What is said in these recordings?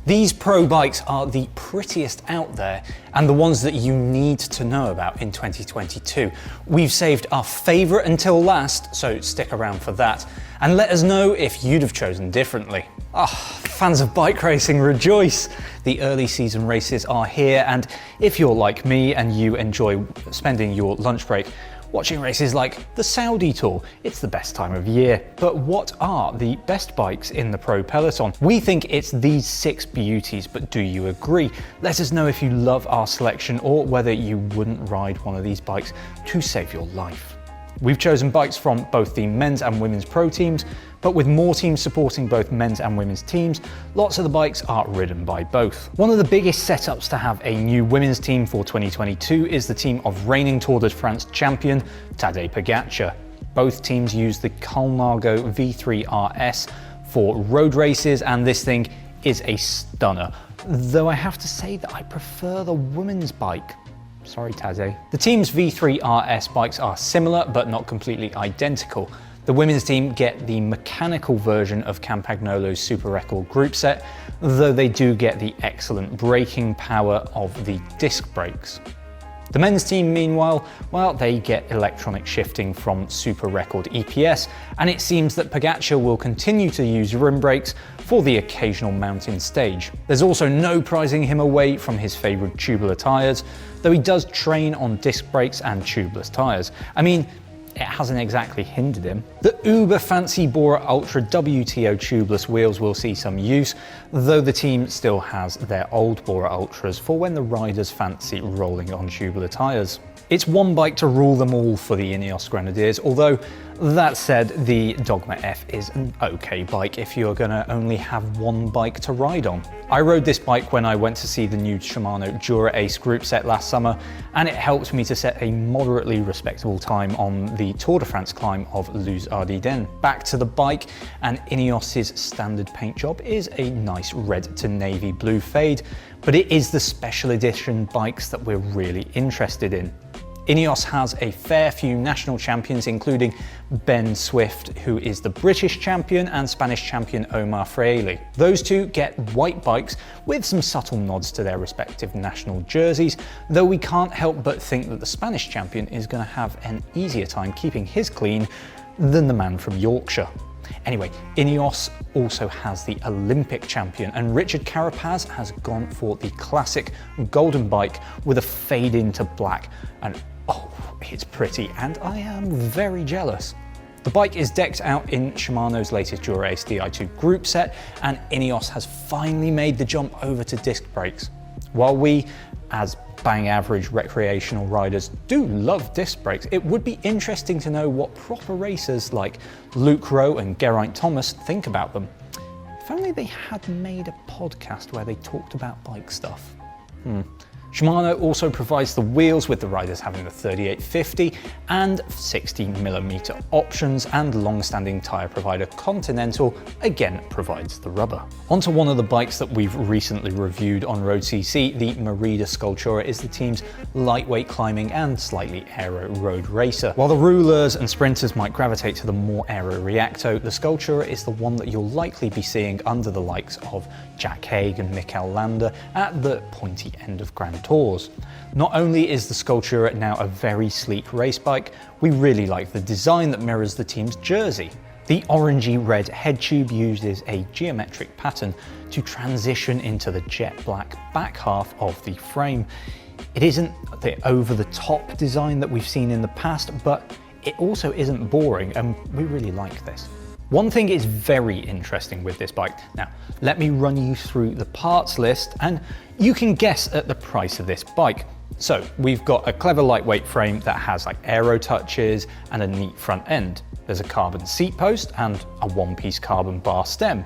These pro bikes are the prettiest out there and the ones that you need to know about in 2022. We've saved our favourite until last, so stick around for that. And let us know if you'd have chosen differently. Fans of bike racing, rejoice! The early season races are here, and if you're like me and you enjoy spending your lunch break watching races like the Saudi Tour, it's the best time of year. But what are the best bikes in the pro peloton? We think it's these 6 beauties, but do you agree? Let us know if you love our selection or whether you wouldn't ride one of these bikes to save your life. We've chosen bikes from both the men's and women's pro teams, but with more teams supporting both men's and women's teams, lots of the bikes are ridden by both. One of the biggest setups to have a new women's team for 2022 is the team of reigning Tour de France champion Tadej Pogačar. Both teams use the Colnago V3 RS for road races, and this thing is a stunner. Though I have to say that I prefer the women's bike. Sorry, Tadej. The team's V3 RS bikes are similar, but not completely identical. The women's team get the mechanical version of Campagnolo's Super Record group set, though they do get the excellent braking power of the disc brakes. The men's team, meanwhile, well, they get electronic shifting from Super Record EPS, and it seems that Pogačar will continue to use rim brakes for the occasional mountain stage. There's also no prizing him away from his favourite tubular tyres, though he does train on disc brakes and tubeless tyres. I mean, it hasn't exactly hindered him. The uber fancy Bora Ultra WTO tubeless wheels will see some use, though the team still has their old Bora Ultras for when the riders fancy rolling on tubular tyres. It's one bike to rule them all for the Ineos Grenadiers, although that said, the Dogma F is an okay bike if you're gonna only have one bike to ride on. I rode this bike when I went to see the new Shimano Dura Ace group set last summer, and it helped me to set a moderately respectable time on the Tour de France climb of Les Ardennes. Back to the bike, and Ineos's standard paint job is a nice red to navy blue fade, but it is the special edition bikes that we're really interested in. Ineos has a fair few national champions, including Ben Swift, who is the British champion, and Spanish champion Omar Fraile. Those two get white bikes with some subtle nods to their respective national jerseys, though we can't help but think that the Spanish champion is going to have an easier time keeping his clean than the man from Yorkshire. Anyway, Ineos also has the Olympic champion, and Richard Carapaz has gone for the classic golden bike with a fade into black, and oh, it's pretty, and I am very jealous. The bike is decked out in Shimano's latest Dura Ace Di2 group set, and Ineos has finally made the jump over to disc brakes. While we, as bang average recreational riders, do love disc brakes, it would be interesting to know what proper racers like Luke Rowe and Geraint Thomas think about them. If only they had made a podcast where they talked about bike stuff. Shimano also provides the wheels, with the riders having the 3850 and 60mm options, and long-standing tyre provider Continental again provides the rubber. Onto one of the bikes that we've recently reviewed on road.cc, the Merida Sculptura is the team's lightweight climbing and slightly aero road racer. While the rulers and sprinters might gravitate to the more aero Reacto, the Sculptura is the one that you'll likely be seeing under the likes of Jack Haig and Mikel Landa at the pointy end of Grand Tours. Not only is the Sculptura now a very sleek race bike, we really like the design that mirrors the team's jersey. The orangey red head tube uses a geometric pattern to transition into the jet black back half of the frame. It isn't the over-the-top design that we've seen in the past, but it also isn't boring, and we really like this. One thing is very interesting with this bike. Now, let me run you through the parts list and you can guess at the price of this bike. So we've got a clever lightweight frame that has like aero touches and a neat front end. There's a carbon seat post and a one-piece carbon bar stem.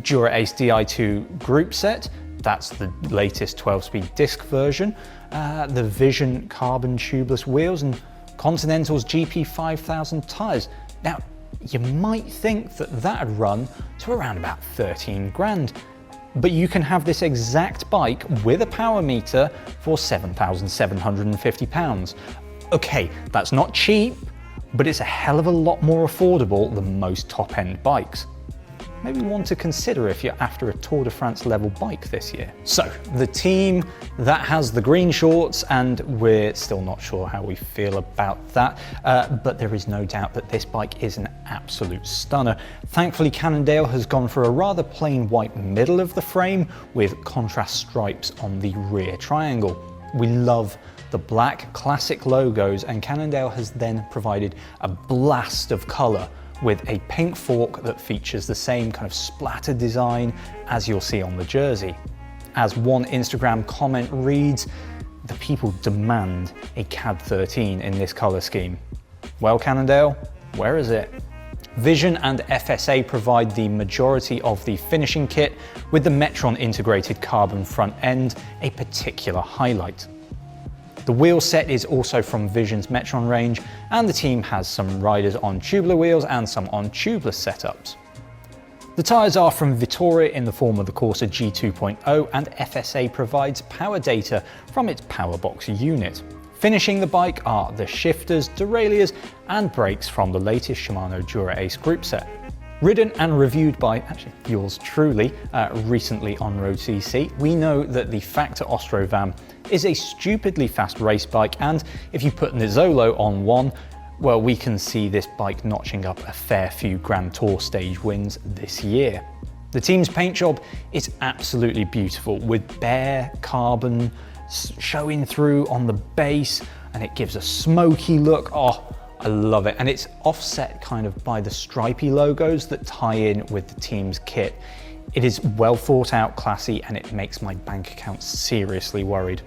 Dura Ace Di2 group set, that's the latest 12-speed disc version. The Vision carbon tubeless wheels and Continental's GP 5000 tyres. Now, you might think that that'd run to around about 13 grand, but you can have this exact bike with a power meter for £7,750. Okay, that's not cheap, but it's a hell of a lot more affordable than most top-end bikes. maybe one to consider if you're after a Tour de France level bike this year. So the team that has the green shorts, and we're still not sure how we feel about that, but there is no doubt that this bike is an absolute stunner. Thankfully, Cannondale has gone for a rather plain white middle of the frame with contrast stripes on the rear triangle. We love the black classic logos, and Cannondale has then provided a blast of colour with a pink fork that features the same kind of splattered design as you'll see on the jersey. As one Instagram comment reads, "The people demand a Cad 13 in this colour scheme." Well, Cannondale, where is it? Vision and FSA provide the majority of the finishing kit, with the Metron integrated carbon front end a particular highlight. The wheel set is also from Vision's Metron range, and the team has some riders on tubular wheels and some on tubeless setups. The tyres are from Vittoria in the form of the Corsa G2.0, and FSA provides power data from its Powerbox unit. Finishing the bike are the shifters, derailleurs and brakes from the latest Shimano Dura Ace group set. Ridden and reviewed by, actually, yours truly, recently on road.cc, we know that the Factor Ostrovam is a stupidly fast race bike, and if you put Nizzolo on one, well, we can see this bike notching up a fair few Grand Tour stage wins this year. The team's paint job is absolutely beautiful, with bare carbon showing through on the base, and it gives a smoky look. Oh, I love it. And it's offset kind of by the stripy logos that tie in with the team's kit. It is well thought out, classy, and it makes my bank account seriously worried.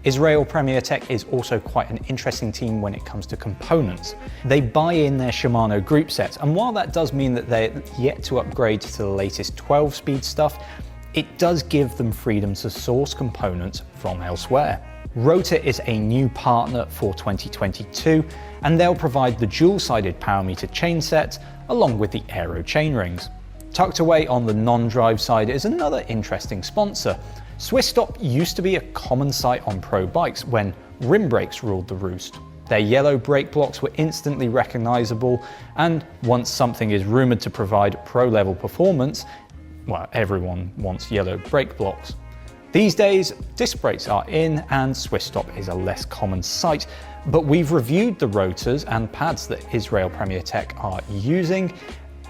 Israel Premier Tech is also quite an interesting team when it comes to components. They buy in their Shimano group sets, and while that does mean that they're yet to upgrade to the latest 12-speed stuff, it does give them freedom to source components from elsewhere. Rotor is a new partner for 2022, and they'll provide the dual-sided power meter chain set along with the aero chain rings. Tucked away on the non-drive side is another interesting sponsor. Swiss Stop used to be a common sight on pro bikes when rim brakes ruled the roost. Their yellow brake blocks were instantly recognizable, and once something is rumored to provide pro-level performance, well, everyone wants yellow brake blocks. These days, disc brakes are in and Swiss Stop is a less common sight, but we've reviewed the rotors and pads that Israel Premier Tech are using,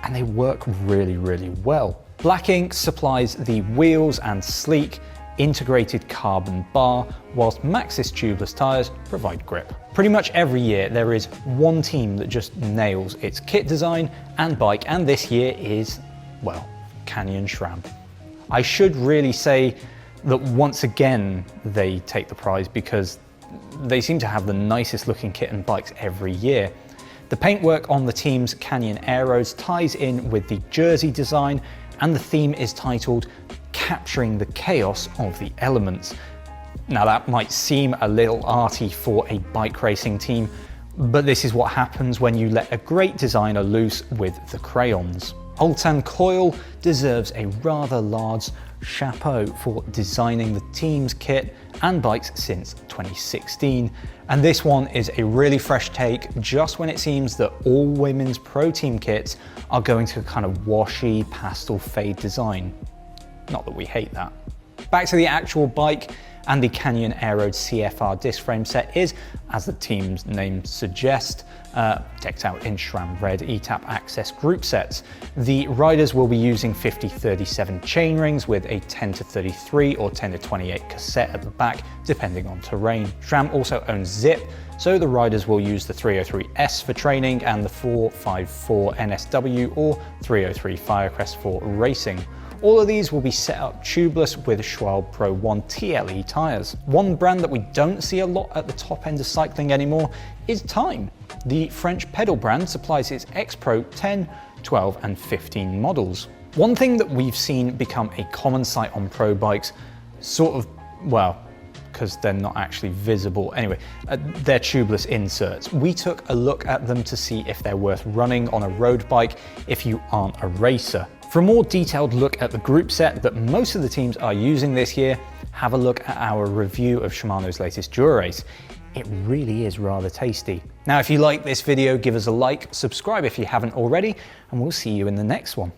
and they work really, really well. Black Ink supplies the wheels and sleek, integrated carbon bar, whilst Maxxis tubeless tyres provide grip. Pretty much every year there is one team that just nails its kit design and bike, and this year is, well, Canyon-SRAM. I should really say that once again they take the prize because they seem to have the nicest looking kit and bikes every year. The paintwork on the team's Canyon Aeros ties in with the jersey design, and the theme is titled Capturing the Chaos of the Elements. Now that might seem a little arty for a bike racing team, but this is what happens when you let a great designer loose with the crayons. Oltan Coil deserves a rather large chapeau for designing the team's kit and bikes since 2016. And this one is a really fresh take just when it seems that all women's pro team kits are going to kind of washy pastel fade design. Not that we hate that. Back to the actual bike, and the Canyon Aero CFR disc frame set is, as the team's name suggests, decked out in SRAM Red ETAP Access group sets. The riders will be using 50-37 chain rings with a 10-33 or 10-28 cassette at the back, depending on terrain. SRAM also owns Zip, so the riders will use the 303S for training and the 454 NSW or 303 Firecrest for racing. All of these will be set up tubeless with Schwalbe Pro 1 TLE tyres. One brand that we don't see a lot at the top end of cycling anymore is Time. The French pedal brand supplies its X-Pro 10, 12 and 15 models. One thing that we've seen become a common sight on pro bikes, sort of, well, because they're not actually visible. Anyway, they're tubeless inserts. We took a look at them to see if they're worth running on a road bike if you aren't a racer. For a more detailed look at the group set that most of the teams are using this year, have a look at our review of Shimano's latest Dura Race. It really is rather tasty. Now, if you like this video, give us a like, subscribe if you haven't already, and we'll see you in the next one.